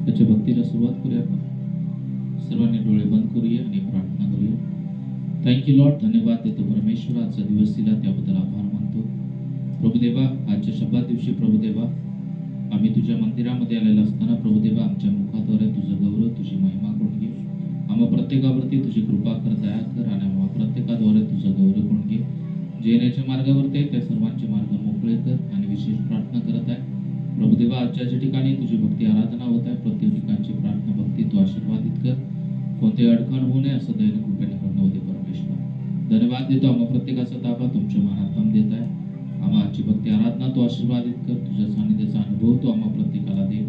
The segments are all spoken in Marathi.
त्याच्या भक्तीला सुरुवात करूया आपण. सर्वांनी डोळे बंद करूया आणि प्रार्थना करूया. थँक्यू लॉर्ड, धन्यवाद देतो परमेश्वर, आजचा दिवस दिला त्याबद्दल आभार मानतो. प्रभुदेवा, आजच्या शब्दात दिवशी प्रभुदेवा आम्ही तुझ्या मंदिरामध्ये आलेलो असताना प्रभुदेवा आमच्या मुखाद्वारे तुझं गौरव, तुझी महिमा करून घे. आम्हा प्रत्येकावरती तुझी कृपा कर, दया कर आणि आम्हा प्रत्येकाद्वारे तुझं गौरव करून घे. जे येण्याच्या मार्गावरती आहे त्या सर्वांचे मार्ग मोकळे कर. आणि विशेष प्रार्थना करत आहे प्रभुदेवा, आजच्या ज्या ठिकाणी तुझी भक्ती आराधना होत आहे प्रत्येक ठिकाणची प्रार्थना भक्ती तू आशीर्वादित कर. कोणते अडचण होऊ नये असं दैनिक कृपेने करणं होते परमेश्वर. धन्यवाद देतो, आम्हा प्रत्येकाचा ताबा तुमच्या मनात दम देत आहे. आम्हा आजची भक्ती आराधना तू आशीर्वादित कर. तुझ्या सानिध्याचा अनुभव तू आम्हा प्रत्येकाला दे.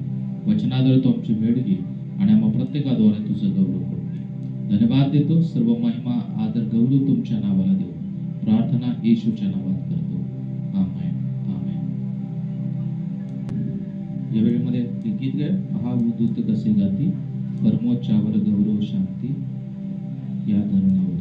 वचनाद्वारे तू आमची भेट घे आणि आम्हा प्रत्येकाद्वारे तुझं गौरव करून घे. धन्यवाद देतो, सर्व महिमा आदर गौरव तुमच्या नावाला देऊ. प्रार्थना येशूच्या नावात करतो, आमेन आमेन. या वेळेमध्ये एक गीत गाय, पहा दूत कसे गाती, परमोच्चावर गौरव शांती या धरणावर.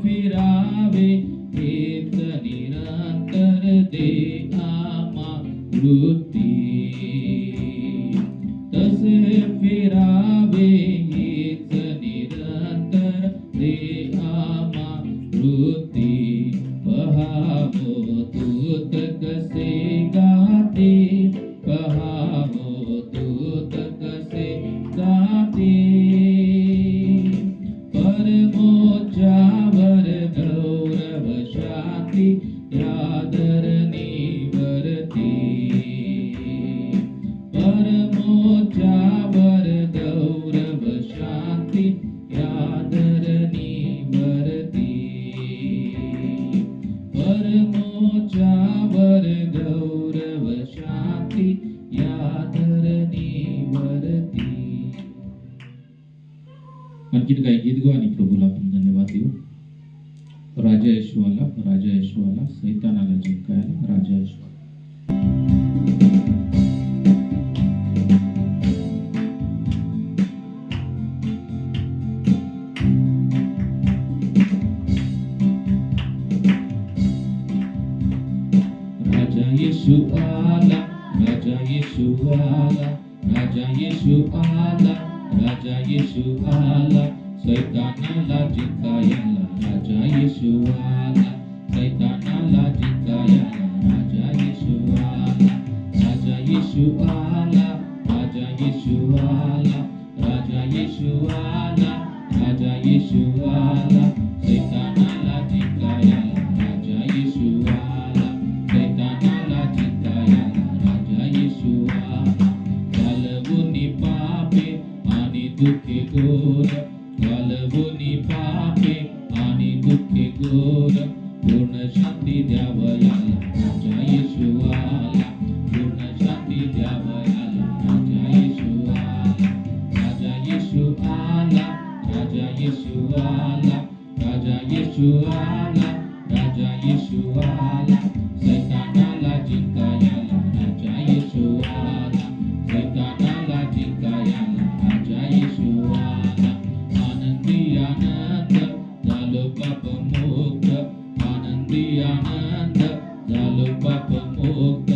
फिरावे हेच निरंतर दे वृत्ती तसे फिरावे हीच निरंतर दे आम्हा वृत्ती पहावो दूत कसे गाते पहावो दूत कसे गाते परमोच्चावर गौरव शांती यादरणीवरती परमोच्चावर गौरव शांती यादरणीवरती परमोच्चावर गौरव शांती यादरणीवरती. आणखीन काही गीत गो आणि प्रभूला आपण धन्यवाद देऊ. राजा येशू आला सैतानाला जिंकायला राजा येशू. राजा येशू आला राजा येशू आला राजा येशू आला राजा येशू आला सैतानाला जिंकायला राजा येशू आला सैतानाला जिंकायला राजा येशू आला राजा येशू आला राजा येशू आला राजा येशू आला राजा येशू आला सैतानाला जिंकायला राजा येशू आला सैतानाला जिंकायला राजा येशू आला. घालवूनी पापे आणि दुःखे घोर घालवूनी पापे आणि दुःखे घोर पूर्ण शांती द्यावयाला राजा येशू आला पूर्ण शांती द्यावयाला राजा येशू आला राजा येशू आला राजा येशू आला राजा येशू आला राजा येशू आला सैतानाला जिंकायला राजा येशू आला सैतानाला जिंकायला राजा येशू आला. आनंदी आनंद झालो पाप मुक्त आनंदी आनंद झालो पाप मुक्त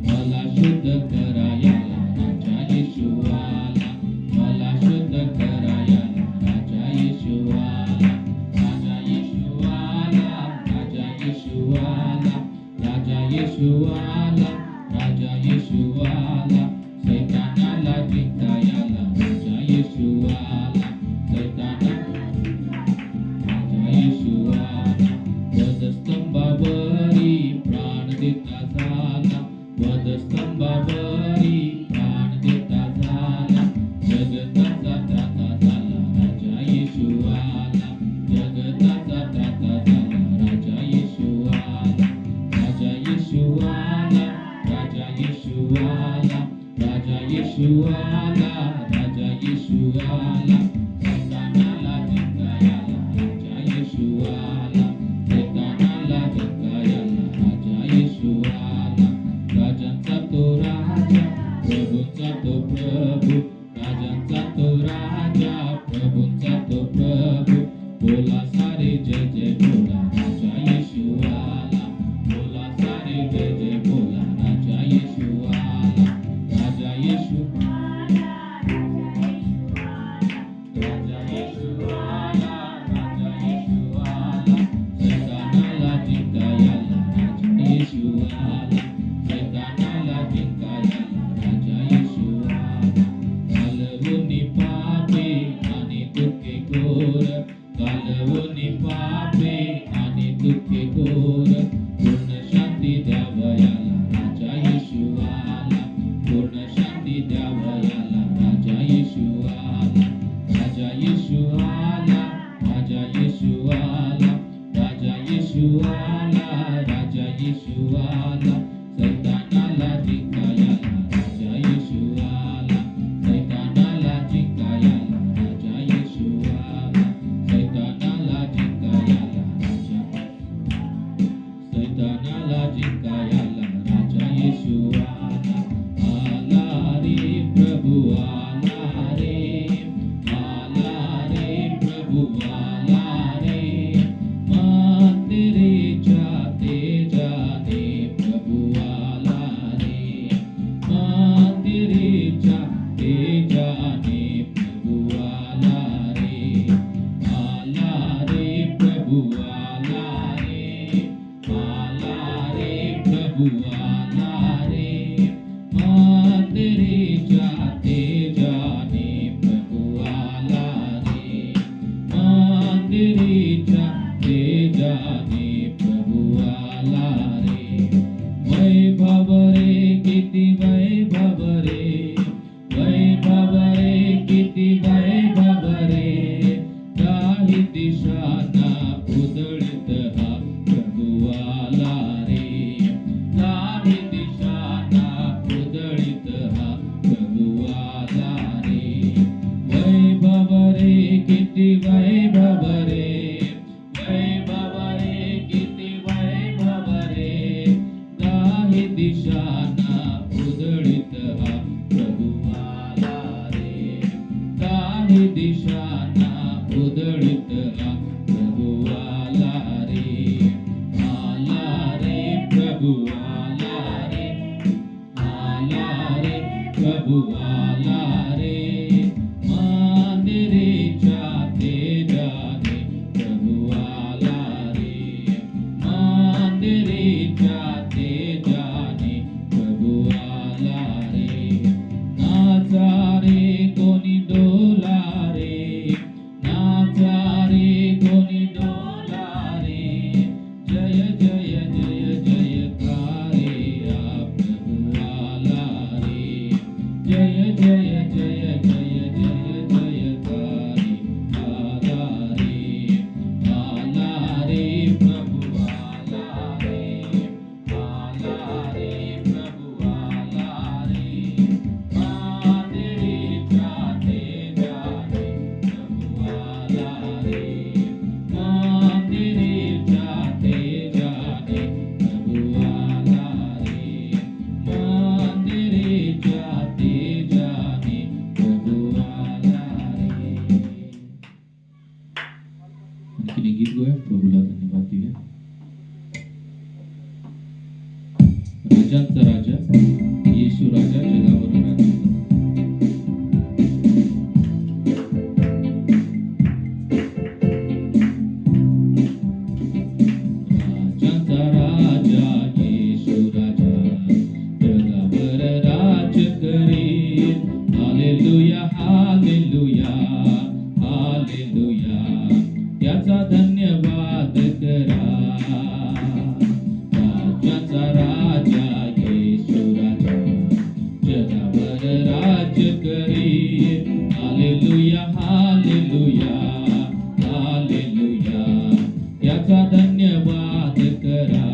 मला शुद्ध करायला राजा येशू आला मला शुद्ध करायला राजा येशू आला राजा येशू आला राजा येशू आला राजा येशू आला राजा येशू आला सैतानाला जिंकायला राजा येशू आला सैतानाला राजा येशू आला. वधस्तंभावरी प्राण देता झाला वधस्तंभावरी प्राण देता झाला जगताचा त्राता झाला राजा येशू आला जगताचा त्राता झाला राजा येशू आला राजा येशू आला राजा येशू आला राजा येशू आला राजा येशू आला सैतानाला जिंकायला राजा येशू आला सैतानाला जिंकायला राजा येशू आला. राजांचा तो राजा प्रभूंचा तो प्रभू राजांचा तो राजा प्रभूंचा तो प्रभू बोला सारे जय जय बोला राजा येशू आला बोला सारे जय जय बोला राजा येशू आला राजा येशू राजा येशू आला राजा येशू आला सैतानाला जिंकायला राजा येशू आला सैतानाला जिंकायला राजा येशू आला. घालवूनी पापे आणि दुःखे घोर घालवूनी पापे आणि दुःखे घोर पूर्ण शांती द्यावयाला राजा येशू आला पूर्ण शांती द्यावयाला राजा येशू आला राजा येशू आला राजा येशू आला राजा येशू आला राजा येशू आला सैतानाला जिंकायला राजा येशू आला सैतानाला जिंकायला राजा येशू आला सैतानाला जिंकायला राजा सैतानाला जिंकायला राजा येशू आला. आला रे प्रभू आला रे प्रभू आला रे मंदिरे जाते जाने प्रभु आला रे प्रभु आला रे, मंदिरीच्या तेजाने प्रभु आला रे, मंदिरीच्या तेजाने प्रभु आला रे. वैभव रे किती वैभव रे, वैभव रे किती वैभव रे, काही दिशांना उधळीत हा प्रभु आला रे, काही दिशांना उधळीत हा प्रभु आला रे. वैभव रे किती वैभव रे, वैभव रे किती वैभव रे, काही दिशांना उधळीत हा प्रभु आला रे, काही दिशांना उधळीत हा प्रभु आला रे. आला रे प्रभु आला रे, आला रे प्रभु आला रे, मंदिरीच्या तेजाने प्रभु आला रे, मंदिरीच्या तेजाने प्रभु आला रे. नाचा रे कोणी डोला रे, नाचा रे कोणी डोला रे, जय जय जय जयकारे आ प्रभु आला रे, जय जय जय जय जय जयकारे आला रे. आला रे प्रभु आला रे, आला रे प्रभु आला रे, मंदिरीच्या तेजाने प्रभु आला रे, मंदिरीच्या तेजाने प्रभु आला रे, मंदिरीच्या तेजाने प्रभु आला रे. आणखीन एक गीत गोया, प्रभूला धन्यवाद दिले. राजांचा राजा येशू राजा जगावर राज्य राजांचा राजा येशू राजा जगावर राज्य करील. हालेलुया हालेलुया हालेलुया, याचा धन्यवाद करा. राजांचा राजा येशू राजा जगावर राज्य करील. हालेलुया हालेलुया हालेलुया, याचा धन्यवाद करा.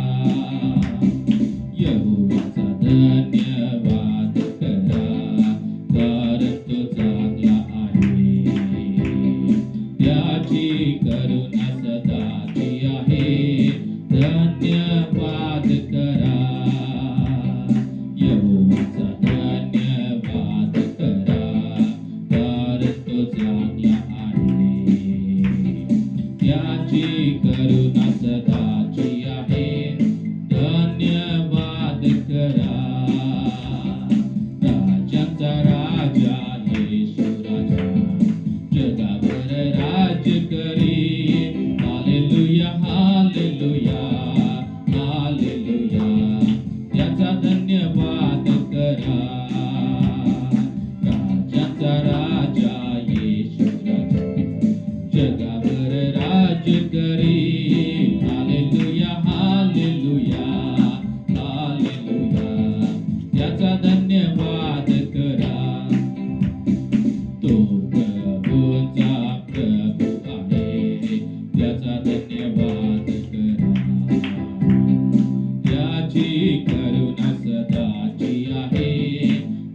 यहोवाचा धन्यवाद करा, कारण तो चांगला आहे, त्याची करुणा सदाची आहे. धन्यवाद करा, यहोवाचा धन्यवाद करा, कारण तो चांगला आहे, त्याची करुणा सदाची आहे. धन्यवाद करा. राजांचा राजा येशू राजा जगावर राज्य करील. हालेलुया हालेलुया हालेलुया, याचा धन्यवाद करा. राजांचा राजा येशू राजा जगावर राज्य करील. हालेलुया हालेलुया हालेलुया, याचा धन्यवाद करा. तो प्रभूंचा प्रभू आहे, त्याचा धन्यवाद करा. त्याची करुणा सदाची आहे.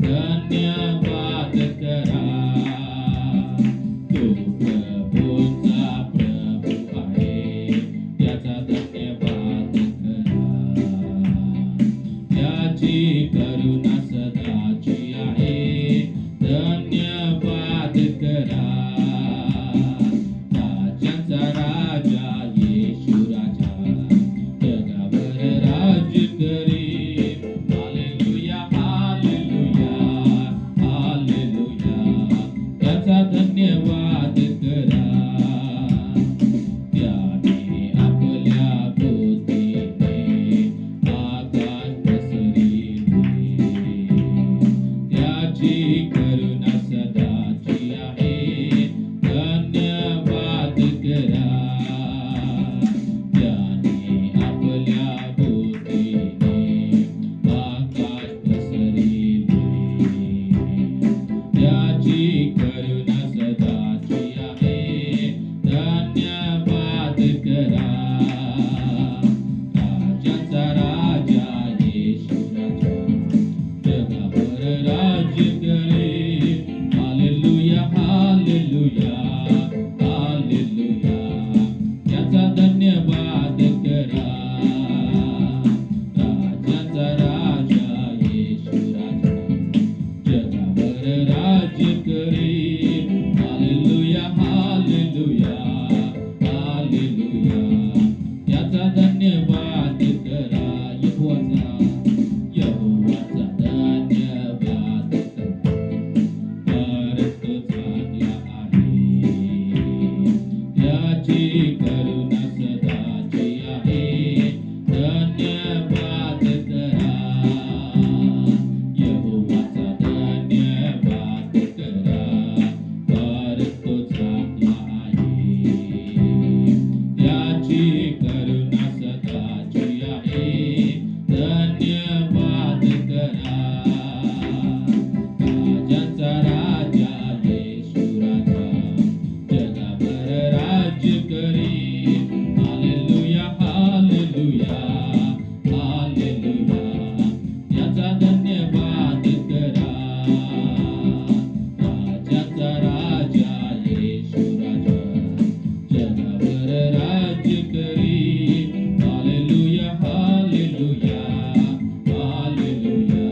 धन्यवाद करा. तो प्रभूंचा प्रभू आहे, त्याचा धन्यवाद करा. त्याची करुणा सदाची आहे. धन्यवाद करा. राजांचा राजा येशू राजा जगावर राज्य करील. हालेलुया हालेलुया हालेलुया, त्याचा धन्यवाद करा. त्याने आपल्या बुद्धीने आकाश राजांचा राजा येशू राजा जगावर राज्य करील. Hallelujah hallelujah hallelujah. याचा धन्यवाद करा यहोवाचा यहोवाचा धन्यवाद करा. तर तो चांगला आहे, त्याची करुणा सदाची आहे. धन्यवाद करा यहोवाचा धन्यवाद करा. तर तो चांगला आहे, त्याची करुणा सदाची आहे. धन्यवाद करा. राजांचा राजा येशू राजा जगावर राज्य करील. Hallelujah hallelujah hallelujah. याचा धन्यवाद करा. राजांचा राजा येशू राजा जगावर राज्य करील. Hallelujah hallelujah hallelujah.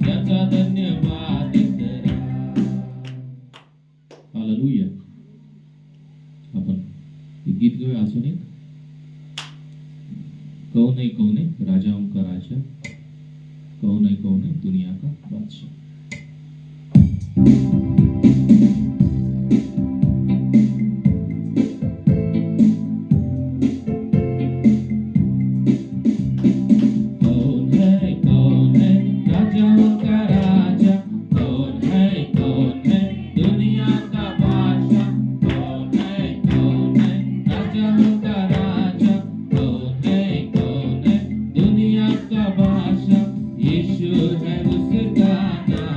याचा धन्यवाद करा. हालेलुया. आपण हे गीत घेऊया असून एक कौन है राजाओं का राजा, कौन है दुनिया का बादशाह. कौन है राजाओं का राजा, कौन है दुनिया का बादशाह. कौन है राजाओं का राजा, कौन है दुनिया का बादशाह. यीशु है उसका नाम.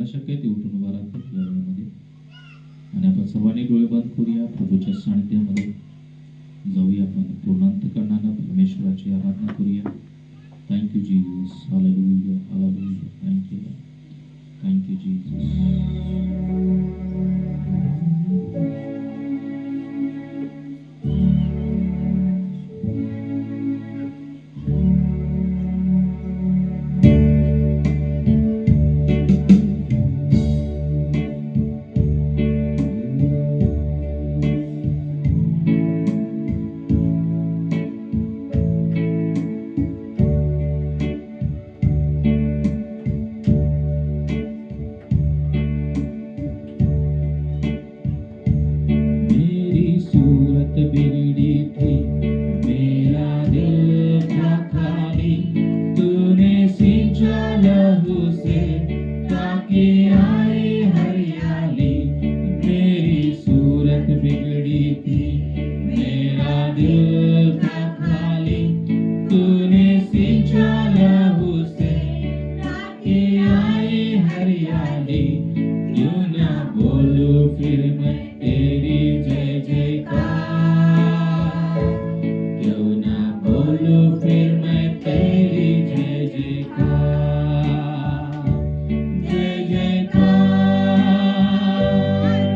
ज्याला शक्य आहे ते उठून उभा राहतात या वेळेमध्ये आणि आपण सर्वांनी डोळे बंद करूया. प्रभूच्या सानिध्यामध्ये जाऊया. आपण पूर्ण अंतःकरणानं परमेश्वराची आराधना करूया. Thank you Jesus. Hallelujah, hallelujah. Thank you, thank you Jesus. मेरी सूरत बिगड़ी थी, मेरा दिल था खाली, तूने सींचा लहू से ताकि आए हरियाली. मेरी सूरत बिगड़ी थी, मेरा दिल था खाली, तूने सींचा लहू से ताकि आए हरियाली. क्यों ना बोलूं फिर मैं तेरी जय जयकार, क्यों ना बोलूं फिर मैं तेरी जय जयकार. जय जयकार,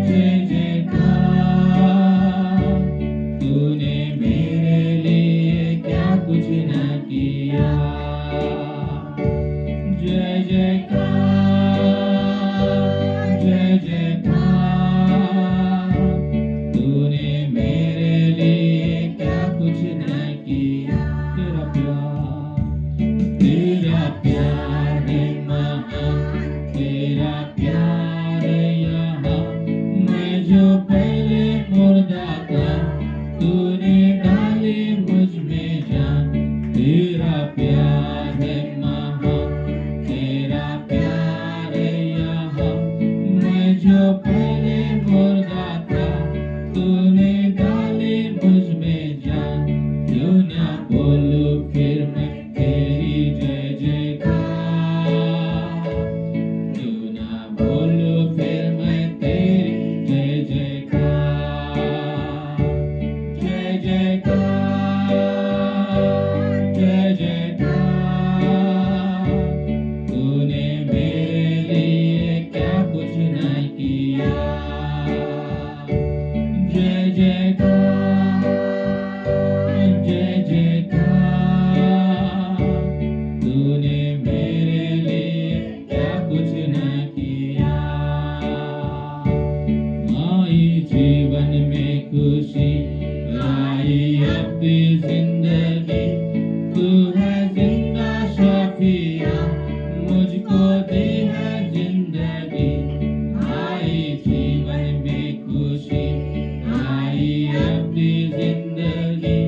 जय जयकार. तूने मेरे लिए क्या कुछ न किया. जय जयकार, जय जयकार. तूने मेरे लिए क्या कुछ न किया. तेरा प्यार है महान, तेरा प्यार यहाँ. मैं जो पहले मुर्दा था, तूने डाली मुझ में जान. तेरा प्यार है महान, तेरा प्यार यहाँ. मैं जो पहले मुर्दा था, तूने डाली मुझ में जान. क्यों ना बोलूं फिर मैं तेरी जय जयकार, क्यों ना बोलूं फिर मैं तेरी जय जयकार. जय जयकार, जय जयकार. तूने मेरे लिए क्या कुछ न किया. जय जयकार, जय जयकार. तूने मेरे लिए क्या कुछ न किया. आई जीवन में खुशी, लाई अपनी जिंदगी. तू है जिंदा शाफिया, मुझको दी है जिंदगी. आई जीवन में खुशी, आई अपनी जिंदगी.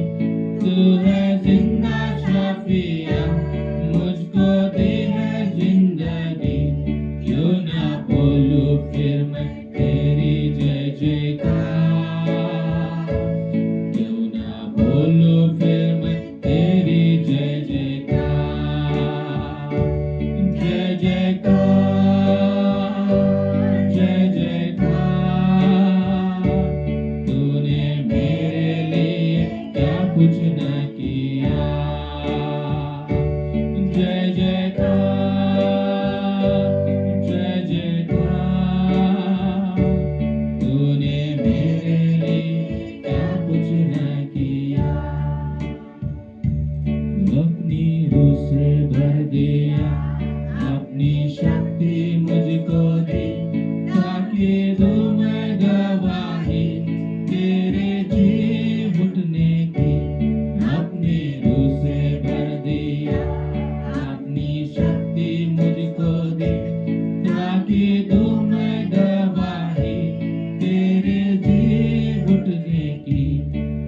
तू है जिंदा शाफिया, मुझको दी है जिंदगी. क्यों ना बोलूं फिर मैं तेरी जय जयकार, क्यों ना बोलूं फिर मैं तेरी जय जयकार. जय जयकार, जय जयकार. तूने मेरे लिए क्या कुछ न किया. जय जयकार, जय जयकार. तूने मेरे लिए क्या कुछ न किया. अपनी रूह से भर दिया, अपनी शक्ति मुझको दी, ताकि दूं मैं गवाही तेरे जी उठने की. अपनी रूह से भर दिया, अपनी शक्ति मुझको दी, ताकि दूं मैं गवाही तेरे जी उठने की.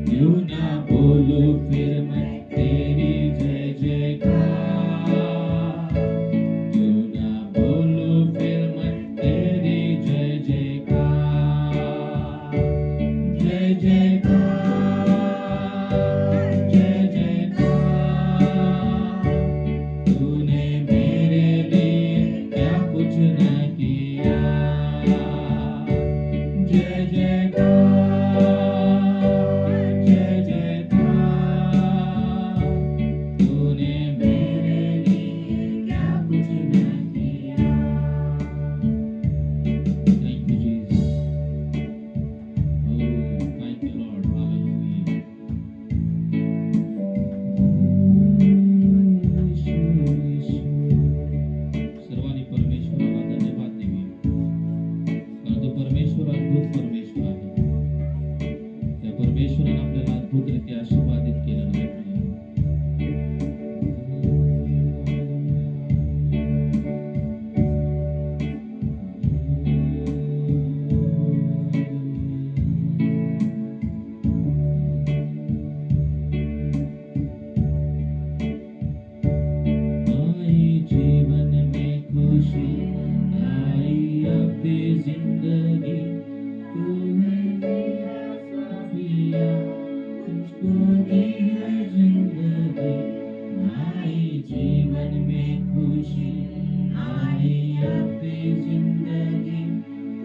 क्यों ना बोलूं फिर मैं तेरी जय जयकार, क्यों ना बोलूं फिर जिंदगी, तू है साफिया, तुझको दी है जिंदगी, आए जीवन में खुशी, आए अपनी जिंदगी,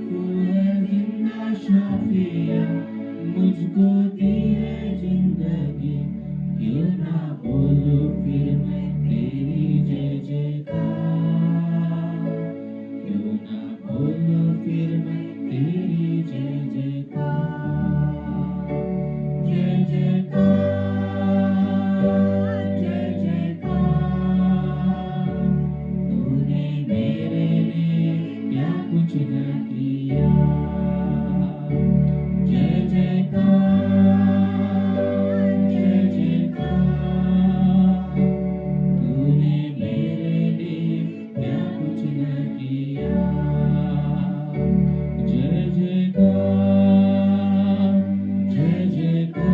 तू है जिंदा शाफिया, मुझको दी है जिंदगी, क्यों ना बोलो फिर मैं तेरी जय जयकार, क्यों ना बोलो फिर मैं तेरी जय जयकार, जय जयकार, जय जयकार, तूने मेरे लिए क्या कुछ न किया, जय जयकार, जय जयकार, तूने मेरे लिए क्या कुछ न किया, जय जयकार, जय जयकार,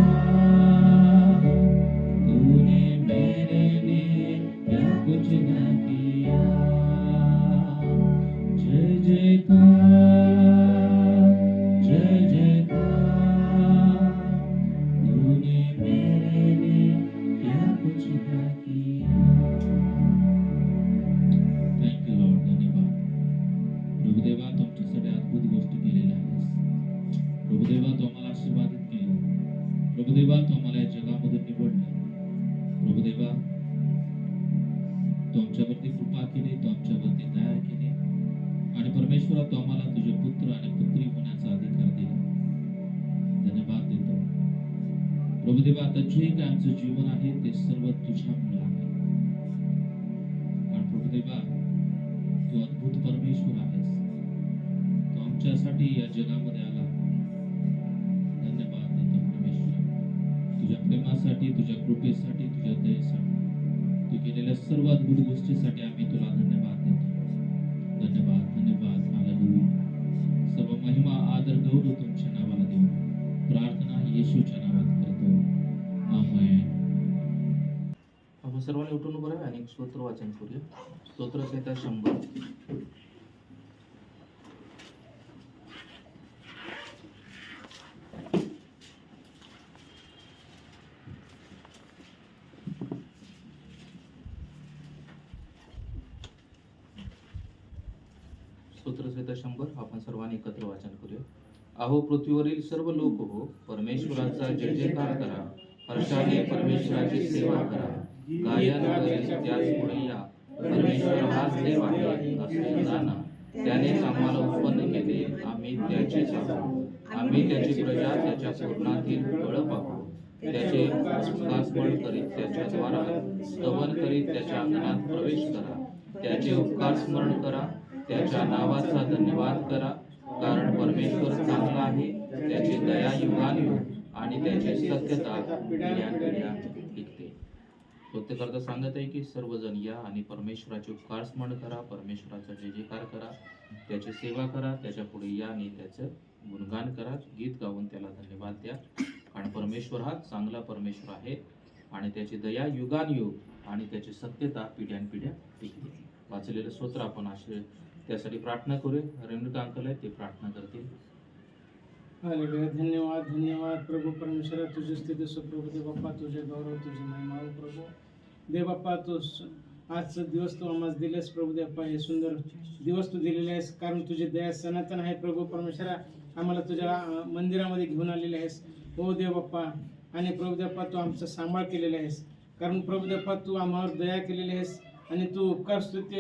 तूने मेरे लिए क्या कुछ न किया, जय जयकार, जय जयकार, तूने मेरे लिए क्या कुछ न किया. थँक्यू लॉर्ड, धन्यवाद प्रभुदेवा, तू आमच्यासाठी अद्भुत गोष्टी केलेल्या आहेस. प्रभुदेवा, तू आम्हाला आशीर्वादित केलं. प्रभुदेवा, तू आम्हाला या जगामधून निवडलं. प्रभुदेवा, तू आमच्यावरती कृपा केली, तू आमच्यावरती दया केली आणि परमेश्वरा, तू आम्हाला तुझे पुत्र आणि पुत्री होण्याचा अधिकार दिला. धन्यवाद देतो प्रभुदेवा. आता जे काय आमचं जीवन आहे ते सर्व तुझ्यामुळे आहे. आणि प्रभुदेवा, तू अद्भुत परमेश्वर आहेस. तू आमच्यासाठी या जगामध्ये आला. धन्यवाद देतो परमेश्वर, तुझ्या प्रेमासाठी, तुझ्या कृपेसाठी, तुझ्या दयेसाठी, तू केलेल्या सर्व अद्भुत गोष्टीसाठी आम्ही तुला धन्यवाद देतो. धन्यवाद, धन्यवाद, हालेलुया. सर्व महिमा, आदर, गौरव तुमच्या नावाला देऊ. प्रार्थना येशूच्या नावात करतो, आमेन. आपण सर्वांनी उठून उभं राहा आणि एक स्तोत्र वाचन करूया. स्तोत्र संहिता 100. स्तोत्र संहिता 100 आपण सर्वांनी एकत्र वाचन करूया. अहो पृथ्वीवरील सर्व लोक हो, परमेश्वराचा जय जयकार करा. हर्षाने परमेश्वराची सेवा करा. गायन करीत त्याच पुढे या. परमेश्वर हाच देव आहे असे जाणा. त्यानेच आम्हाला उत्पन्न केले, आम्ही त्याचेच आहोत. आम्ही त्याची प्रजा, त्याच्या पूर्णातील फळ पाहू. त्याचे स्मरण करीत त्याच्या द्वारात, स्तवन करीत त्याच्या अंगणात प्रवेश करा. त्याचे उपकार स्मरण करा, त्याच्या नावाचा धन्यवाद करा. कारण परमेश्वर चांगला आहे, त्याची दया युगानुयुग आणि त्याची सत्यता पिढ्यानपिढ्या टिकते. सत्यकर्ता सांगत आहे की सर्वजण या आणि परमेश्वराचे उपकार स्मरण करा, परमेश्वराचा जय जयकार करा, त्याची सेवा करा, त्याच्या पुढे या आणि त्याचं गुणगान करा, गीत गाऊन त्याला धन्यवाद द्या. कारण परमेश्वर हा चांगला परमेश्वर आहे आणि त्याची दया युगानुयुग आणि त्याची सत्यता पिढ्यानपिढ्या टिकते. वाचलेलं स्तोत्र आपण असे त्यासाठी प्रार्थना करूया. रेणुका अंकल आहे, ते प्रार्थना करतील. हालेलुया. धन्यवाद, धन्यवाद प्रभू परमेश्वरा, तुझी स्तुती सो प्रभू. देव बाप्पा तुझे गौरव, तुझी महिमा हो प्रभू. देव बाप्पा तू आजचा दिवस तू आम्हाला दिलेस प्रभू. देव बाप्पा हे सुंदर दिवस तू दिलेले आहेस, कारण तुझी दया सनातन आहे प्रभू परमेश्वरा. आम्हाला तुझ्या मंदिरामध्ये घेऊन आलेले आहेस हो देव बाप्पा. आणि प्रभू देव बाप्पा तू आमचा सांभाळ केलेला आहेस, कारण प्रभू देव बाप्पा तू आम्हावर दया केलेली आहेस आणि तू उपकार स्तुती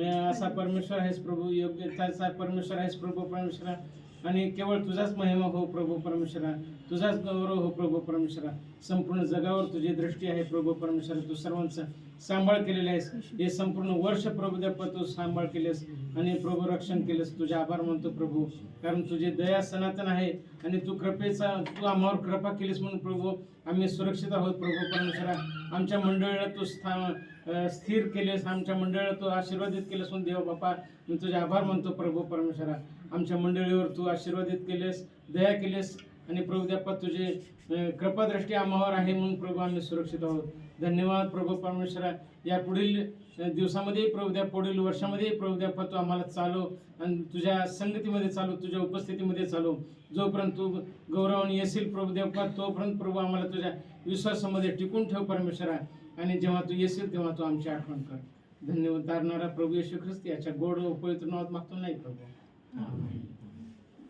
असा परमेश्वर आहेस प्रभू. योग्यताचा परमेश्वर आहेस प्रभू परमेश्वरा. आणि केवळ तुझाच महिमा हो प्रभू परमेश्वरा, तुझाच गौरव हो प्रभू परमेश्वरा. संपूर्ण जगावर तुझी दृष्टी आहे प्रभू परमेश्वरा. तू सर्वांचा सांभाळ केलेला आहेस. हे संपूर्ण वर्ष प्रभू देव तू सांभाळ केलेस आणि प्रभू रक्षण केलेस. तुझे आभार मानतो प्रभू, कारण तुझी दया सनातन आहे आणि तू कृपेचा तू आम्हावर कृपा केलीस म्हणून प्रभू आम्ही सुरक्षित आहोत प्रभू परमेश्वरा. आमच्या मंडळीला तू स्थिर केलेस, आमच्या मंडळीला तू आशीर्वादित केलेस म्हणून देव बाप्पा मी तुझे आभार मानतो प्रभू परमेश्वरा. आमच्या मंडळीवर तू आशीर्वादित केलेस, दया केलेस आणि प्रभू देव तुझे कृपादृष्टी आम्हावर आहे म्हणून प्रभू आम्ही सुरक्षित आहोत. धन्यवाद प्रभू परमेश्वरा. या पुढील दिवसामध्ये प्रभुदेवा, पुढील वर्षामध्ये प्रभुदेवा तू आम्हाला चालव आणि तुझ्या संगतीमध्ये चालव, तुझ्या उपस्थितीमध्ये चालव. जोपर्यंत तू गौरवाने येशील प्रभुदेवा, तोपर्यंत प्रभू आम्हाला तुझ्या विश्वासामध्ये टिकून ठेव परमेश्वरा. आणि जेव्हा तू येशील तेव्हा तू आमची आठवण कर. धन्यवाद तारणारा प्रभू येशू ख्रिस्त याच्या गोड व पवित्र नावात मागतो नाही प्रभू.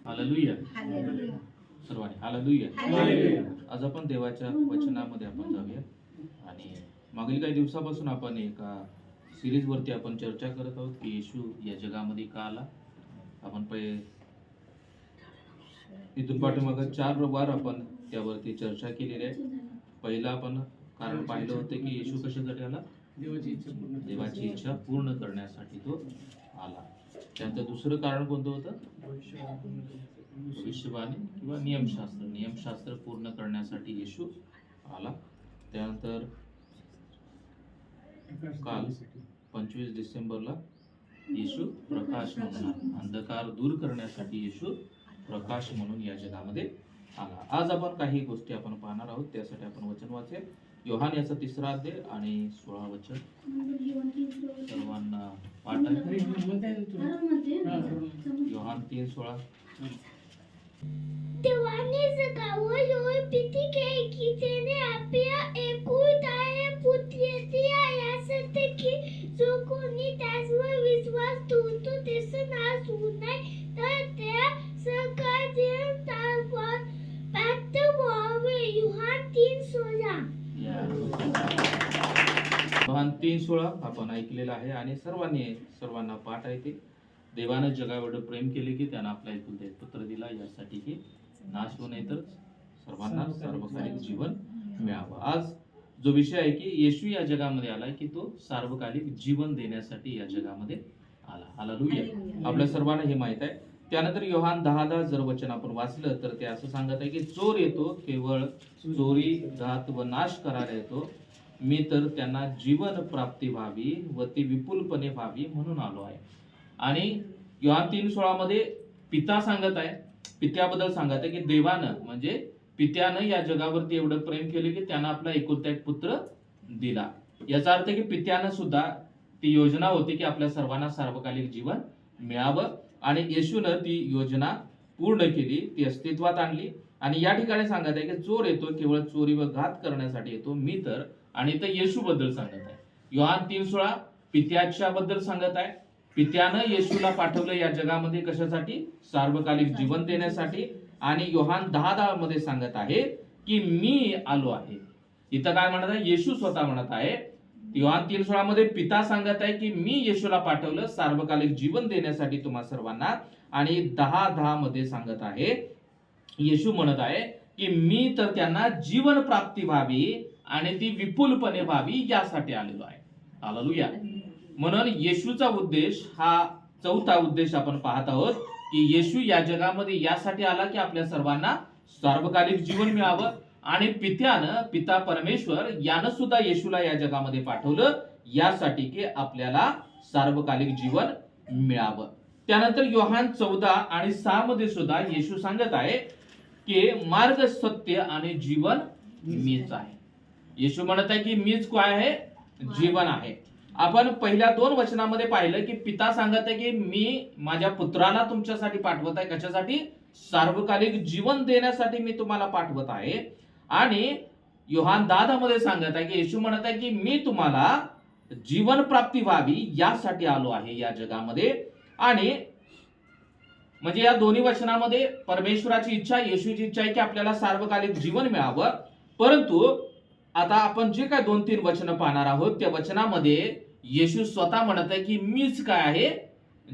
हालेलुया. हालेलुया. सर्वांनी हालेलुया. हालेलुया. आज आपण देवाच्या वचनामध्ये आपण जाऊया. आणि मागील काही दिवसापासून आपण एका सिरीज वरती आपण चर्चा करत आहोत की येशू या जगामध्ये का आला. आपण इथून पाठीमागे 4 वार आपण त्यावरती चर्चा केलेली आहे. पहिला आपण कारण पाहिलं होतं की येशू कशासाठी आला. देवाची इच्छा पूर्ण करण्यासाठी तो आला. त्यानंतर दुसरं कारण कोणतं होतं. भविष्यवाणी किंवा नियमशास्त्र पूर्ण करण्यासाठी येशू आला. त्यानंतर काल 25 डिसेंबरला येशू प्रकाश म्हणून आला. अंधकार दूर करण्यासाठी येशू प्रकाश म्हणून या जगामध्ये आला. आज आपण काही गोष्टी आपण पाहणार आहोत. त्यासाठी आपण वचन वाचेल. योहान याचा 3रा अध्याय आणि 16 वचन. सर्वांना पाठ आहे. योहान 3:16. देवाने जगावर एवढे प्रीती केली की त्याने आपल्या एकुलत्या पुत्राला यासाठी की जो कोणी त्याच्यावर विश्वास ठेवतो त्याचा नाश होऊ नये, तर त्या सगळ्यांना तारवत प्राप्त व्हावे. योहान 3:16. योहान 3:16 आपण ऐकलेलं आहे आणि सर्वांना पाठ आहे ते. देवानं जगावर प्रेम केले की त्यानं आपला एकुलता एक पुत्र दिला यासाठी की नाश होऊ नये तर सर्वांना सार्वकालिक जीवन मिळावं. आज जो विषय आहे की येशू या जगामध्ये आलाय की तो सार्वकालिक जीवन देण्यासाठी या जगामध्ये आला. हालेलुया. आपल्या सर्वांना हे माहित आहे. त्यानंतर योहान 10:10 जर वचन आपण वाचलं तर ते असं सांगत आहे की चोर येतो केवळ चोरी, घात व नाश करायला येतो. मी तर त्यांना जीवन प्राप्ती व्हावी व ती विपुलपणे व्हावी म्हणून आलो आहे. आणि योहान 3:16 मध्ये पिता सांगत आहे, पित्याबद्दल सांगत आहे की देवानं म्हणजे पित्यानं या जगावरती एवढं प्रेम केले की त्यानं आपला एकुलता एक पुत्र दिला. याचा अर्थ की पित्यानं सुद्धा ती योजना होती की आपल्या सर्वांना सार्वकालिक जीवन मिळावं आणि येशूनं ती योजना पूर्ण केली, ती अस्तित्वात आणली. आणि या ठिकाणी सांगत आहे की चोर येतो केवळ चोरी व घात करण्यासाठी येतो, मी तर. आणि इथं येशू बद्दल सांगत आहे. योहान 3:16 पित्याच्या बद्दल सांगत आहे. पित्यानं येशूला पाठवलं या जगामध्ये कशासाठी, सार्वकालिक जीवन देण्यासाठी. आणि योहान 10:10 मध्ये सांगत आहे की मी आलो आहे. इथं काय म्हणत आहे, येशू स्वतः म्हणत आहे. योहान 3:16 मध्ये पिता सांगत आहे की मी येशूला पाठवलं सार्वकालिक जीवन देण्यासाठी तुम्हा सर्वांना. आणि 10:10 मध्ये सांगत आहे, येशू म्हणत आहे की मी तर त्यांना जीवन प्राप्ती व्हावी आणि ती विपुलपणे व्हावी यासाठी आलेलो आहे. हालेलुया. म्हणून येशूचा उद्देश हा 4था उद्देश आपण पाहत आहोत की येशू या जगामध्ये यासाठी आला की आपल्या सर्वांना सार्वकालिक जीवन मिळावं. आणि पिता परमेश्वर यानं सुद्धा येशूला या जगामध्ये पाठवलं यासाठी की आपल्याला सार्वकालिक जीवन मिळावं. त्यानंतर योहान 14 आणि 6 मध्ये सुद्धा येशू सांगत आहे की मार्ग, सत्य आणि जीवन मीच आहे. येशू म्हणत आहे की मीच काय आहे, जीवन आहे. आपण पहिल्या 2 वचनामध्ये पाहिलं की पिता सांगत आहे की मी माझ्या पुत्राला तुमच्यासाठी पाठवत आहे. कशासाठी, सार्वकालिक जीवन देण्यासाठी मी तुम्हाला पाठवत आहे. आणि योहान 10:10 मध्ये सांगत आहे की येशू म्हणत आहे की मी तुम्हाला जीवन प्राप्ती व्हावी यासाठी आलो आहे या जगामध्ये. आणि म्हणजे या दोन्ही वचनामध्ये परमेश्वराची इच्छा, येशूची इच्छा आहे की आपल्याला सार्वकालिक जीवन मिळावं. परंतु आता आपण जे काय 2-3 वचन पाहणार आहोत त्या वचनामध्ये येशू स्वतः म्हणत आहे की मीच काय आहे,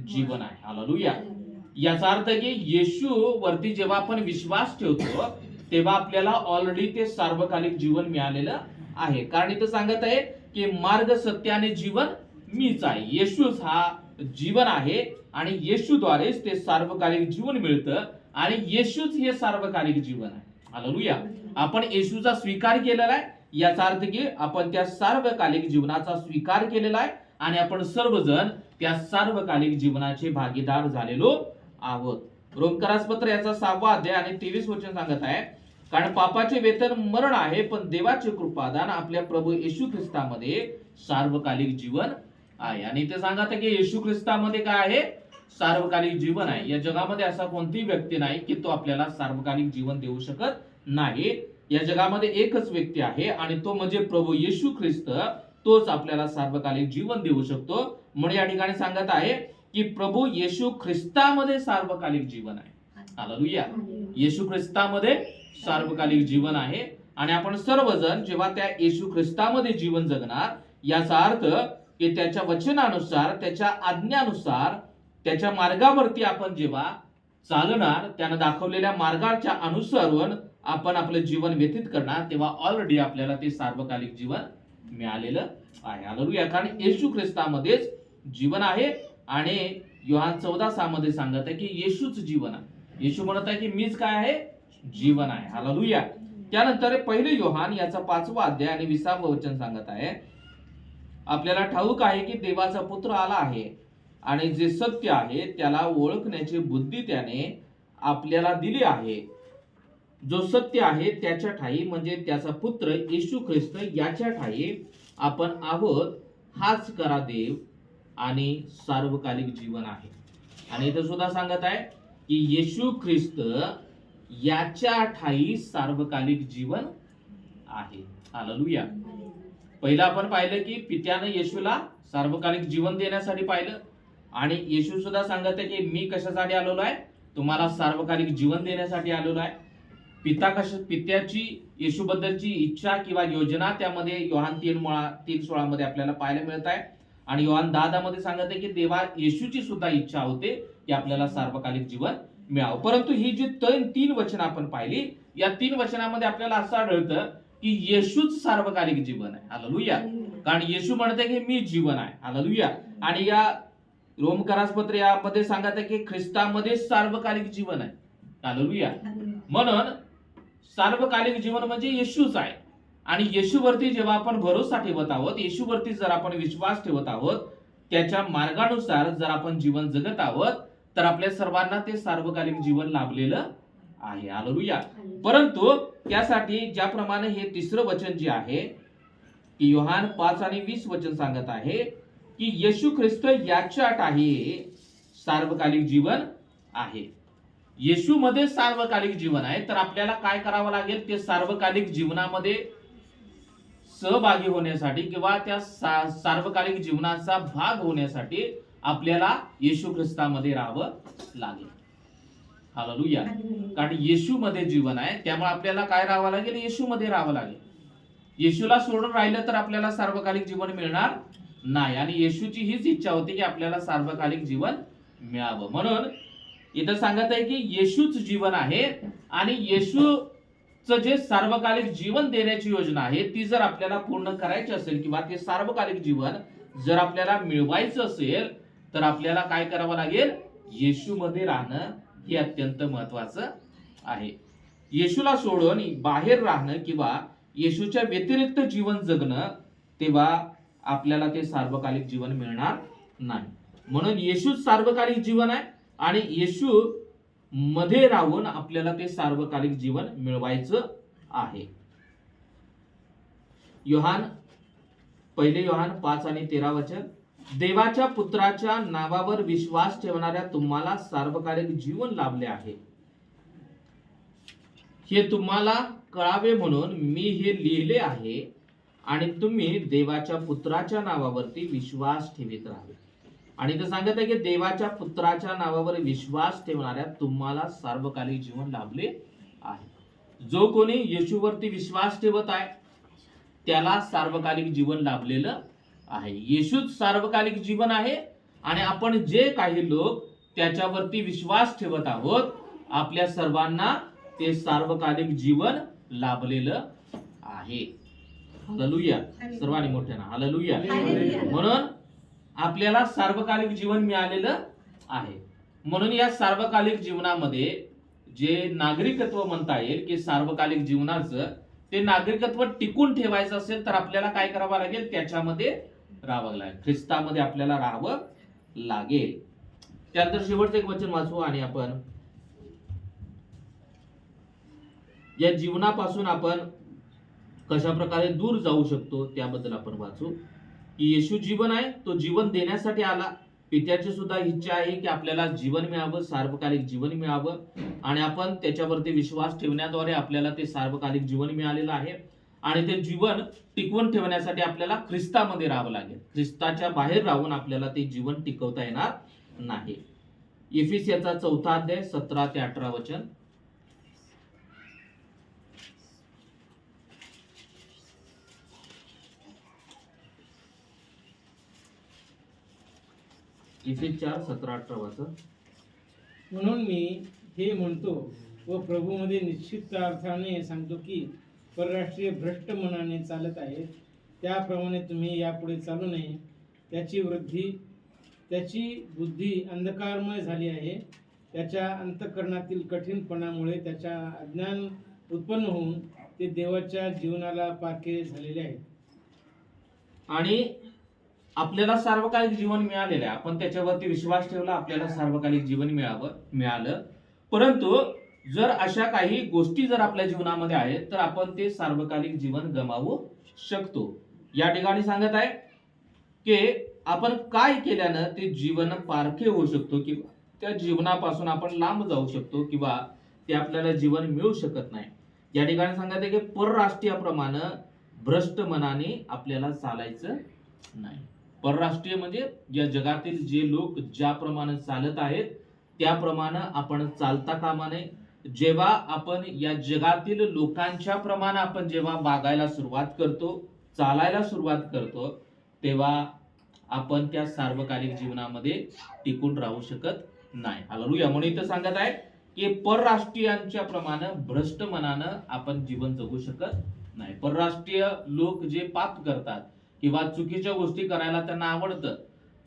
जीवन आहे. हालेलुया. याचा अर्थ की येशू वरती जेव्हा आपण विश्वास ठेवतो तेव्हा आपल्याला ऑलरेडी ते सार्वकालिक जीवन मिळालेलं आहे. कारण इथं सांगत आहे की मार्ग, सत्य आणि जीवन मीच आहे. येशूच हा जीवन आहे आणि येशूद्वारेच ते सार्वकालिक जीवन मिळतं आणि येशूच हे सार्वकालिक जीवन आहे. हालेलुया. आपण येशूचा स्वीकार केलेला आहे याचा अर्थ की आपण त्या सार्वकालिक जीवनाचा स्वीकार केलेला आहे आणि आपण सर्वजण त्या सार्वकालिक जीवनाचे भागीदार झालेलो आहोत. रोमकरास पत्र याचा 6वा अध्याय आणि 23 वचन सांगत आहे, कारण पापाचे वेतन मरण आहे पण देवाचे कृपादान आपल्या प्रभू येशू ख्रिस्तामध्ये सार्वकालिक जीवन आहे. आणि ते सांगत आहे की येशू ख्रिस्तामध्ये काय आहे, सार्वकालिक जीवन आहे. या जगामध्ये असा कोणतीही व्यक्ती नाही की तो आपल्याला सार्वकालिक जीवन देऊ शकत नाही. या जगामध्ये एकच व्यक्ती आहे आणि तो म्हणजे प्रभू येशू ख्रिस्त. तोच आपल्याला सार्वकालिक जीवन देऊ शकतो. म्हणून या ठिकाणी सांगत आहे की प्रभू येशू ख्रिस्तामध्ये सार्वकालिक जीवन आहे. हालेलुया. येशू ख्रिस्तामध्ये सार्वकालिक जीवन आहे. आणि आपण सर्वजण जेव्हा त्या येशू ख्रिस्तामध्ये जीवन जगणार, याचा अर्थ की त्याच्या वचनानुसार, त्याच्या आज्ञानुसार, त्याच्या मार्गावरती आपण जेव्हा चालणार, त्यानं दाखवलेल्या मार्गाच्या अनुसरून आपण आपलं जीवन व्यतीत करणार, तेव्हा ऑलरेडी आपल्याला ते सार्वकालिक जीवन मिळालेलं आहे. हालेलुया. कारण येशू ख्रिस्तामध्येच जीवन आहे. आणि योहान 14:6 मध्ये सांगत आहे की येशूच जीवन आहे. येशू म्हणत आहे की मीच काय आहे, जीवन आहे. हालेलुया. त्यानंतर 1 योहान याचा 5वा अध्याय आणि 20वा वचन सांगत आहे, आपल्याला ठाऊक आहे की देवाचा पुत्र आला आहे आणि जे सत्य आहे त्याला ओळखण्याची बुद्धी त्याने आपल्याला दिली आहे. जो सत्य आहे त्याच्या ठाई म्हणजे त्याचा पुत्र येशू ख्रिस्त याच्या ठाई आपण आहोत. हाच खरा देव आणि सार्वकालिक जीवन आहे. आणि इथं सुद्धा सांगत आहे की येशू ख्रिस्त याच्या ठाई सार्वकालिक जीवन आहे. हालेलुया. पहिला आपण पाहिलं की पित्याने येशूला सार्वकालिक जीवन देण्यासाठी पाहिलं. आणि येशू सुद्धा सांगत आहे की मी कशासाठी आलेलो आहे, तुम्हाला सार्वकालिक जीवन देण्यासाठी आलेलो आहे. पित्याची येशूबद्दलची इच्छा किंवा योजना त्यामध्ये योहान 3:16 मध्ये आपल्याला पाहायला मिळत आहे. आणि योहान 10:10 मध्ये सांगत आहे की देवा येशूची सुद्धा इच्छा होते की आपल्याला सार्वकालिक जीवन मिळावं. परंतु ही जी 3 वचन आपण पाहिली, या 3 वचनामध्ये आपल्याला असं आढळतं की येशूच सार्वकालिक जीवन आहे. हालेलुया. कारण येशू म्हणते की मी जीवन आहे. हालेलुया. आणि या रोमकरासपत्र यामध्ये सांगत आहे की ख्रिस्तामध्ये सार्वकालिक जीवन आहे. हालेलुया. म्हणून सार्वकालिक जीवन म्हणजे येशूच आहे. आणि येशूवरती जेव्हा आपण भरोसा ठेवत आहोत, येशूवरती जर आपण विश्वास ठेवत आहोत, त्याच्या मार्गानुसार जर आपण जीवन जगत आहोत, तर आपल्या सर्वांना ते सार्वकालिक जीवन लाभलेलं आहे. हालेलुया. परंतु त्यासाठी ज्याप्रमाणे हे 3रं वचन जे आहे की योहान 5 आणि 20 वचन सांगत आहे की येशू ख्रिस्त याच्या ठाई सार्वकालिक जीवन आहे. येशू मध्ये सार्वकालिक जीवन आहे. तर आपल्याला काय करावं लागेल, ते सार्वकालिक जीवनामध्ये सहभागी होण्यासाठी किंवा त्या सार्वकालिक जीवनाचा भाग होण्यासाठी आपल्याला येशू ख्रिस्तामध्ये राहावं लागेल. हालेलुया. कारण येशू मध्ये जीवन आहे, त्यामुळे आपल्याला काय राहावं लागेल, येशू मध्ये राहावं लागेल. येशूला सोडून राहिलं तर आपल्याला सार्वकालिक जीवन मिळणार नाही. आणि येशूची हीच इच्छा होती की आपल्याला सार्वकालिक जीवन मिळावं. म्हणून इथं सांगत आहे की येशूच जीवन आहे. आणि येशूचं जे सार्वकालिक जीवन देण्याची योजना आहे, ती जर आपल्याला पूर्ण करायची असेल किंवा ते सार्वकालिक जीवन जर आपल्याला मिळवायचं असेल, तर आपल्याला काय करावं लागेल, येशूमध्ये राहणं हे अत्यंत महत्वाचं आहे. येशूला सोडून बाहेर राहणं किंवा येशूच्या व्यतिरिक्त जीवन जगणं, तेव्हा आपल्याला ते सार्वकालिक जीवन मिळणार नाही. म्हणून येशूच सार्वकालिक जीवन आहे. आणि येशू मध्ये राहून आपल्याला ते सार्वकालिक जीवन मिळवायचं आहे. 1 योहान 5 आणि 13 वचन, देवाच्या पुत्राच्या नावावर विश्वास ठेवणाऱ्या तुम्हाला सार्वकालिक जीवन लाभले आहे. हे तुम्हाला कळावे म्हणून मी हे लिहिले आहे. आणि तुम्ही देवाच्या पुत्राच्या नावावरती विश्वास ठेवित राहावे. आणि ते सांगत आहे की देवाच्या पुत्राच्या नावावर विश्वास ठेवणाऱ्या तुम्हाला सार्वकालिक जीवन लाभले आहे. जो कोणी येशूवरती विश्वास ठेवत आहे त्याला सार्वकालिक जीवन लाभलेलं आहे. येशूच सार्वकालिक जीवन आहे. आणि आपण जे काही लोक त्याच्यावरती विश्वास ठेवत आहोत, आपल्या सर्वांना ते सार्वकालिक जीवन लाभलेलं आहे. हालेलुया. सर्वांनी मोठ्यानं हालेलुया. म्हणून आपल्याला सार्वकालिक जीवन मिळालेलं आहे. म्हणून या सार्वकालिक जीवनामध्ये जे नागरिकत्व म्हणता येईल की सार्वकालिक जीवनाचं ते नागरिकत्व टिकून ठेवायचं असेल तर आपल्याला काय करावं लागेल, त्याच्यामध्ये राहावं लागेल. ख्रिस्तामध्ये आपल्याला राहावं लागेल. त्यानंतर शेवटचं एक वचन वाचू आणि आपण या जीवनापासून आपण कशा प्रकारे दूर जाऊ शकतो त्याबद्दल आपण वाचू. की येशू जीवन आहे, तो जीवन देण्यासाठी आला. पित्याची सुद्धा इच्छा आहे की आपल्याला जीवन मिळावं, सार्वकालिक जीवन मिळावं, आणि आपण त्याच्यावरती विश्वास ठेवण्याद्वारे आपल्याला ते सार्वकालिक जीवन मिळालेलं आहे. आणि ते जीवन टिकवून ठेवण्यासाठी आपल्याला ख्रिस्तामध्ये राहावं लागेल. ख्रिस्ताच्या बाहेर राहून आपल्याला ते जीवन टिकवता येणार नाही. एफिसियाचा 4 अध्याय 17 ते 18 वचन. इफिस 4 17 18 वचन. म्हणून मी हे म्हणतो व प्रभूमध्ये निश्चित अर्थाने सांगतो की परराष्ट्रीय भ्रष्ट मनाने चालत आहेत त्याप्रमाणे तुम्ही यापुढे चालू नये. त्याची बुद्धी अंधकारमय झाली आहे. त्याच्या अंतःकरणातील कठीणपणामुळे त्याच्या अज्ञान उत्पन्न होऊन ते देवाच्या जीवनाला पारखे झालेले आहेत. आणि आपल्याला सार्वकालिक जीवन मिळालेलं आहे. आपण त्याच्यावरती विश्वास ठेवला, आपल्याला सार्वकालिक जीवन मिळालं. परंतु जर अशा काही गोष्टी जर आपल्या जीवनामध्ये आहेत तर आपण ते सार्वकालिक जीवन गमावू शकतो. या ठिकाणी सांगत आहे की आपण काय केल्यानं ते जीवन पारखे होऊ शकतो किंवा त्या जीवनापासून आपण लांब जाऊ शकतो किंवा ते आपल्याला जीवन मिळू शकत नाही. या ठिकाणी सांगत आहे की परराष्ट्रीयप्रमाणे भ्रष्ट मनाने आपल्याला चालायचं नाही. परराष्ट्रीय म्हणजे या जगातील जे लोक ज्याप्रमाणे चालत आहेत त्याप्रमाणे आपण चालता कामा नये. जेव्हा आपण या जगातील लोकांच्या प्रमाणे आपण जेव्हा वागायला सुरुवात करतो, चालायला सुरुवात करतो, तेव्हा आपण त्या सार्वकालिक जीवनामध्ये टिकून राहू शकत नाही. हालेलुया. म्हणून इथं सांगत आहे की परराष्ट्रीयांच्या प्रमाणे भ्रष्ट मनानं आपण जीवन जगू शकत नाही. परराष्ट्रीय लोक जे पाप करतात किंवा चुकीच्या गोष्टी करायला त्यांना आवडतं,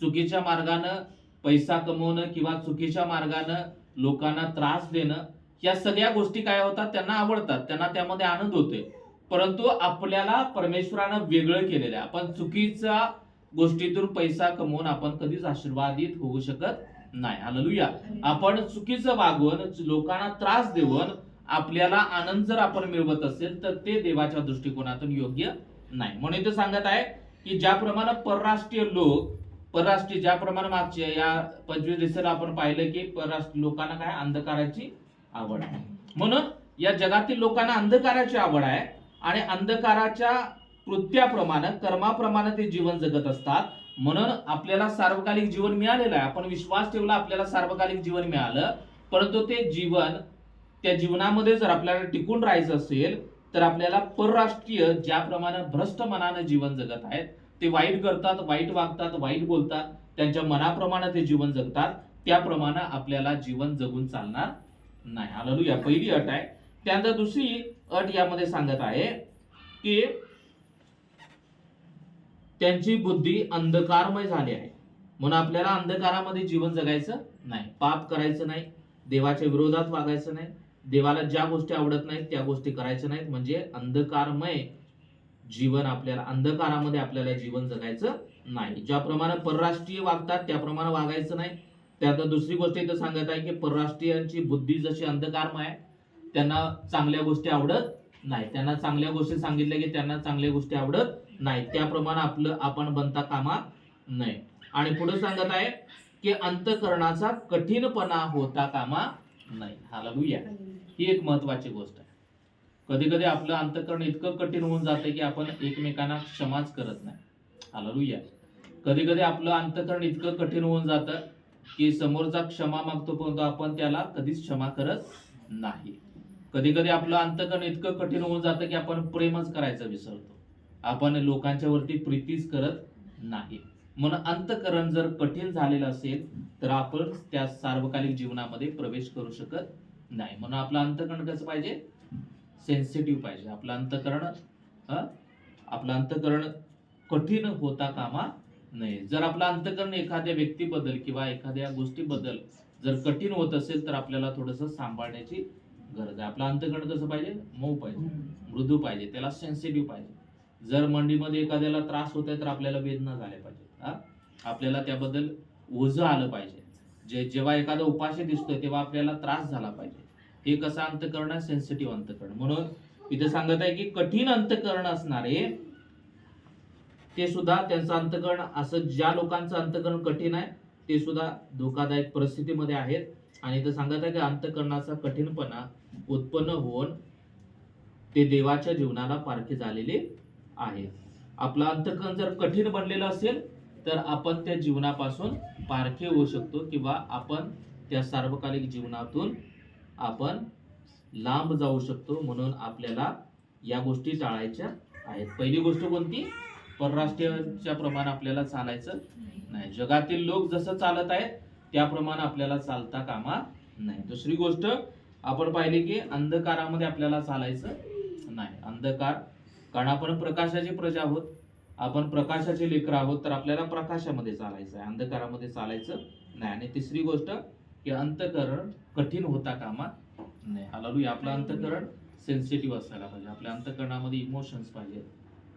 चुकीच्या मार्गानं पैसा कमवणं किंवा चुकीच्या मार्गानं लोकांना त्रास देणं, या सगळ्या गोष्टी काय होतात, त्यांना आवडतात, त्यांना त्यामध्ये आनंद होतोय. परंतु आपल्याला परमेश्वरानं वेगळं केलेलं आहे. आपण चुकीच्या गोष्टीतून पैसा कमवून आपण कधीच आशीर्वादित होऊ शकत नाही. हालेलुया. आपण चुकीचं वागवून लोकांना त्रास देऊन आपल्याला आनंद जर आपण मिळवत असेल तर ते देवाच्या दृष्टिकोनातून योग्य नाही. म्हणून इथं सांगत आहे की ज्याप्रमाणे परराष्ट्रीय ज्याप्रमाणे मागच्या या 25 दिवसाला आपण पाहिलं की परराष्ट्रीय लोकांना काय अंधकाराची आवड आहे. म्हणून या जगातील लोकांना अंधकाराची आवड आहे आणि अंधकाराच्या कृत्याप्रमाणे कर्माप्रमाणे ते जीवन जगत असतात. म्हणून आपल्याला सार्वकालिक जीवन मिळालेलं आहे. आपण विश्वास ठेवला, आपल्याला सार्वकालिक जीवन मिळालं. परंतु ते जीवन, त्या जीवनामध्ये जर आपल्याला टिकून राहायचं असेल तर आपल्याला परराष्ट्रीय ज्याप्रमाणे भ्रष्ट मनानं जीवन जगत आहेत, ते वाईट करतात, वाईट वागतात, वाईट बोलतात, त्यांच्या मनाप्रमाणे ते जीवन जगतात, त्याप्रमाणे आपल्याला जीवन जगून चालणार नाही. हालेलुया. पहिली अट आहे. त्यानंतर दुसरी अट यामध्ये सांगत आहे की त्यांची बुद्धी अंधकारमय झाली आहे. म्हणून आपल्याला अंधकारामध्ये जीवन जगायचं नाही, पाप करायचं नाही, देवाच्या विरोधात वागायचं नाही, देवाला ज्या गोष्टी आवडत नाहीत त्या गोष्टी करायच्या नाहीत. म्हणजे अंधकारमय जीवन, आपल्याला अंधकारामध्ये आपल्याला जीवन जगायचं नाही. ज्याप्रमाणे परराष्ट्रीय वागतात त्याप्रमाणे वागायचं नाही. त्यात दुसरी गोष्ट इथं सांगत आहे की परराष्ट्रीयांची बुद्धी जशी अंधकारमय आहे, त्यांना चांगल्या गोष्टी आवडत नाही, त्यांना चांगल्या गोष्टी सांगितल्या की त्यांना चांगल्या गोष्टी आवडत नाही, त्याप्रमाणे आपण बनता कामा नये. आणि पुढे सांगत आहे की अंतःकरणाचा कठीणपणा होता कामा नाही. हालेलुया. ही एक महत्वाची गोष्ट आहे. कधी कधी आपलं अंतःकरण इतकं कठीण होऊन जातं की आपण एकमेकांना क्षमाच करत नाही. हालेलुया. कधी कधी आपलं अंतःकरण इतकं कठीण होऊन जातं की समोरचा क्षमा मागतो परंतु आपण त्याला कधीच क्षमा करत नाही. कधी कधी आपलं अंतःकरण इतकं कठीण होऊन जातं की आपण प्रेमच करायचं विसरतो, आपण लोकांच्या वरती प्रीतीच करत नाही. म्हणून अंतःकरण जर कठीण झालेलं असेल तर आपण त्या सार्वकालिक जीवनामध्ये प्रवेश करू शकत नाही. म्हणून आपलं अंतःकरण कसं पाहिजे, सेन्सिटिव्ह पाहिजे. आपलं अंतःकरण कठीण होता कामा नये. जर आपलं अंतःकरण एखाद्या व्यक्तीबद्दल किंवा एखाद्या गोष्टीबद्दल जर कठीण होत असेल तर आपल्याला थोडंसं सांभाळण्याची गरज आहे. आपलं अंतःकरण कसं पाहिजे, मऊ पाहिजे, मृदू पाहिजे, त्याला सेन्सिटिव्ह पाहिजे. जर मंडीमध्ये एखाद्याला त्रास होत आहे तर आपल्याला वेदना झाल्या पाहिजे, आपल्याला त्याबद्दल ओझं आलं पाहिजे. जेव्हा एखादा उपाशी दिसतोय तेव्हा आपल्याला त्रास झाला पाहिजे. हे कसं अंतःकरण आहे, सेन्सिटिव्ह अंतःकरण. म्हणून इथे सांगत आहे की कठीण अंतःकरण असणारे ते सुद्धा त्यांचं अंतकरण, असं ज्या लोकांचं अंतकरण कठीण आहे ते सुद्धा धोकादायक परिस्थितीमध्ये आहेत. आणि इथं सांगत आहे की अंतकरणाचा कठीणपणा उत्पन्न होऊन ते देवाच्या जीवनाला पारखे झालेले आहे. आपलं अंतकरण जर कठीण बनलेलं असेल तर आपण त्या जीवनापासून पारखे होऊ शकतो, किंवा आपण त्या सार्वकालिक जीवनातून आपण लांब जाऊ शकतो. म्हणून आपल्याला या गोष्टी टाळायच्या आहेत. पहिली गोष्ट कोणती? परराष्ट्रीयांच्या प्रमाणे आपल्याला चालायचं नाही. जगातील लोक जसं चालत आहेत त्याप्रमाणे आपल्याला चालता कामा नाही. दुसरी गोष्ट आपण पाहिली की अंधकारामध्ये आपल्याला चालायचं नाही. अंधकार, कारण आपण प्रकाशाची प्रजा आहोत, आपण प्रकाशाचे लेकर आहोत, तर आपल्याला प्रकाशामध्ये चालायचं आहे, अंधकारामध्ये चालायचं नाही. आणि तिसरी गोष्ट की अंतकरण कठीण होता कामा नाही. हालेलुया. आपलं अंतकरण सेन्सिटिव्ह असायला पाहिजे. आपल्या अंतकरणामध्ये इमोशन्स पाहिजे.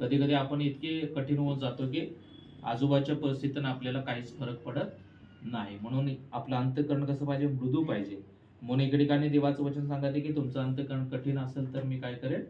कधी कधी आपण इतके कठीण होऊन जातो की आजूबाजूच्या परिस्थितीनं आपल्याला काहीच फरक पडत नाही. म्हणून आपलं अंतकरण कसं पाहिजे? मृदू पाहिजे. म्हणून एके ठिकाणी देवाचं वचन सांगते की तुमचं अंतकरण कठीण असेल तर मी काय करेन?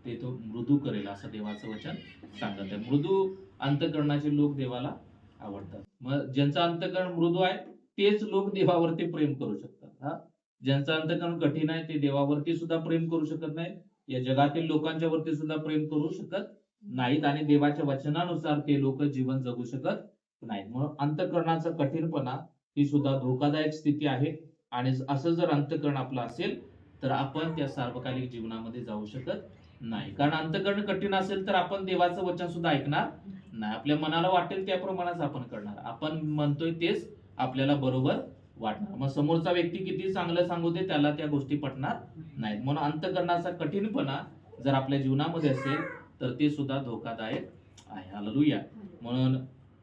ते तो मृदू करेल, असं देवाचं वचन सांगत आहे. मृदू अंतकरणाचे लोक देवाला आवडतात. मग ज्यांचं अंतकरण मृदू आहे तेच लोक देवावरती प्रेम करू शकतात. ज्यांचं अंतकरण कठीण आहे ते देवावरती सुद्धा प्रेम करू शकत नाही, या जगातील लोकांच्या वरती सुद्धा प्रेम करू शकत नाहीत, आणि देवाच्या वचनानुसार ते लोक जीवन जगू शकत नाहीत. म्हणून अंतकरणाचा कठीणपणा ही सुद्धा धोकादायक स्थिती आहे. आणि असं जर अंतकरण आपलं असेल तर आपण त्या सार्वकालिक जीवनामध्ये जाऊ शकत नाही. कारण अंतकरण कठीण असेल तर आपण देवाचं वचन सुद्धा ऐकणार नाही. आपल्या मनाला वाटेल त्याप्रमाणेच आपण करणार. आपण म्हणतोय तेच आपल्याला बरोबर वाटणार. मग समोरचा व्यक्ती किती चांगलं सांगू दे, त्याला त्या गोष्टी पटणार नाहीत. म्हणून अंतकरणाचा कठीणपणा जर आपल्या जीवनामध्ये असेल तर ते सुद्धा धोकादायक आहे. हालेलुया. म्हणून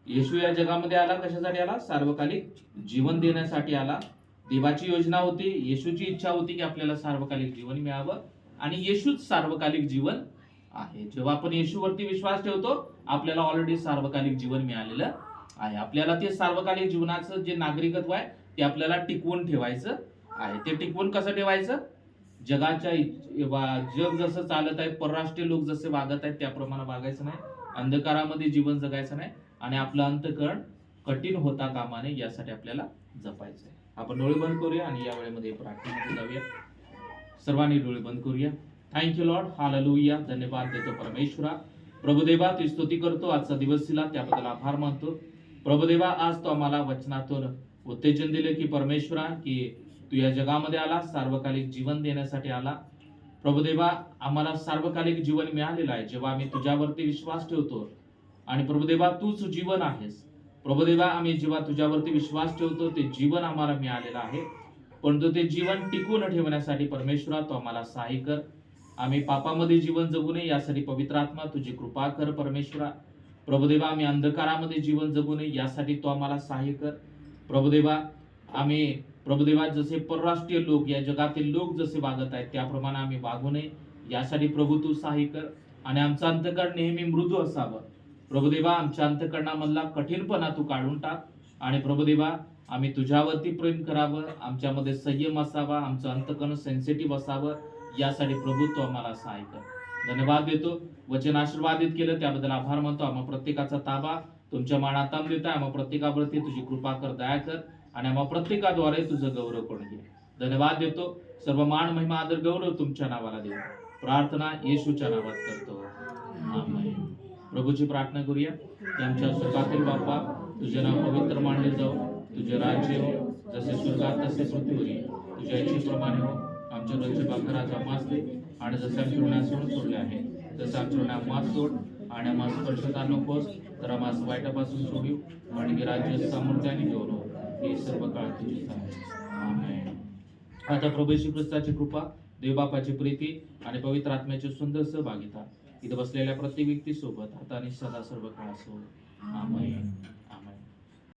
येशू या जगामध्ये आला, कशासाठी आला? सार्वकालिक जीवन देण्यासाठी आला. देवाची योजना होती, येशूची इच्छा होती की आपल्याला सार्वकालिक जीवन मिळावं, आणि येशूच सार्वकालिक जीवन आहे. जेव्हा आपण येशूवरती विश्वास ठेवतो आपल्याला ऑलरेडी सार्वकालिक जीवन मिळालेलं आहे. आपल्याला ते सार्वकालिक जीवनाचं जे नागरिकत्व आहे ते आपल्याला टिकवून ठेवायचं आहे. ते टिकवून कसं ठेवायचं? जग जसं चालत आहे, परराष्ट्रीय लोक जसे वागत आहेत त्याप्रमाणे वागायचं नाही, अंधकारामध्ये जीवन जगायचं नाही, आणि आपलं अंतकरण कठीण होता कामा नये यासाठी आपल्याला जपायचं आहे. आपण डोळे बंद करूया आणि या वेळेमध्ये प्रार्थनेमध्ये जाऊया. सर्वांनी डोळे बंद करूया. Thank you Lord. हालेलुया. धन्यवाद देतो परमेश्वरा. प्रभुदेवा तुझी स्तुती करतो, आजचा दिवस दिला त्याबद्दल आभार मानतो. प्रभुदेवा आज तो आम्हाला वचनातून उत्तेजन दिले की परमेश्वरा की तू या जगामध्ये आला, सार्वकालिक जीवन देण्यासाठी आला. प्रभुदेवा आम्हाला सार्वकालिक जीवन मिळालेलं आहे जेव्हा आम्ही तुझ्यावरती विश्वास ठेवतो, आणि प्रभुदेवा तूच जीवन आहेस. प्रभुदेवा आम्ही जेव्हा तुझ्यावरती विश्वास ठेवतो ते जीवन आम्हाला मिळालेलं आहे, परंतु ते जीवन टिकून ठेवण्यासाठी परमेश्वरा तो आम्हाला सहाय्य कर. आम्ही पापामध्ये जीवन जगू नये यासाठी पवित्र आत्मा तुझी कृपा कर परमेश्वरा. प्रभुदेवा आम्ही अंधकारामध्ये जीवन जगू नये यासाठी तो आम्हाला सहाय्य कर. प्रभुदेवा आम्ही प्रभुदेवा जसे परराष्ट्रीय लोक, या जगातील लोक जसे वागत आहेत त्याप्रमाणे आम्ही वागू नये यासाठी प्रभू तू सहाय्य कर. आणि आमचं अंतकरण नेहमी मृदू असावं. प्रभुदेवा आमच्या अंतकरणामधला कठीणपणा तू काढून टाक, आणि प्रभुदेवा आम्ही तुझ्यावरती प्रेम करावं, आमच्यामध्ये संयम असावा, आमचं अंतकरण सेन्सिटिव्ह असावं यासाठी प्रभू तू आम्हाला सहाय्य कर. धन्यवाद देतो. वचन आशीर्वादित केलं त्याबद्दल आभार मानतो. आम्हा प्रत्येकाचा ताबा तुमच्या मानात देता. आम्हा प्रत्येकावरती तुझी कृपा कर, दया कर, आणि आम्हा प्रत्येकाद्वारे तुझं गौरव करून घे. धन्यवाद देतो. सर्व मान महिमा आदर गौरव तुमच्या नावाला देऊ. प्रार्थना येशूच्या नावात करतो, आमेन. प्रभूची प्रार्थना करूया की आमच्या स्वर्गातील बाप्पा तुझे नाव पवित्र मानले जाऊ, तुझे राज्य हो, जसे स्वर्गात तसे पृथ्वीवर. तुझ्या इच्छेप्रमाणे हो. आमच्या रोजचे भाकर आज आम्हास दे, आणि जसे आमच्या ऋणासोडून सोडले आहे तसं आमच्या ऋण आम्हास सोड, आणि आम्हाला स्पर्श आणू नकोस तर आम्हाला वाईटापासून सोडू, आणि राज्य सामर्थ्याने घेऊन हो. ही सर्व काळ तुझीच आहे, आमेन. आता प्रभू येशू ख्रिस्ताची कृपा, देवबापाची प्रीती आणि पवित्र आत्म्याची सुंदर सहभागिता इथे बसलेल्या प्रत्येक व्यक्ती सोबत आता आणि सदा सर्व काळ असो, आमेन.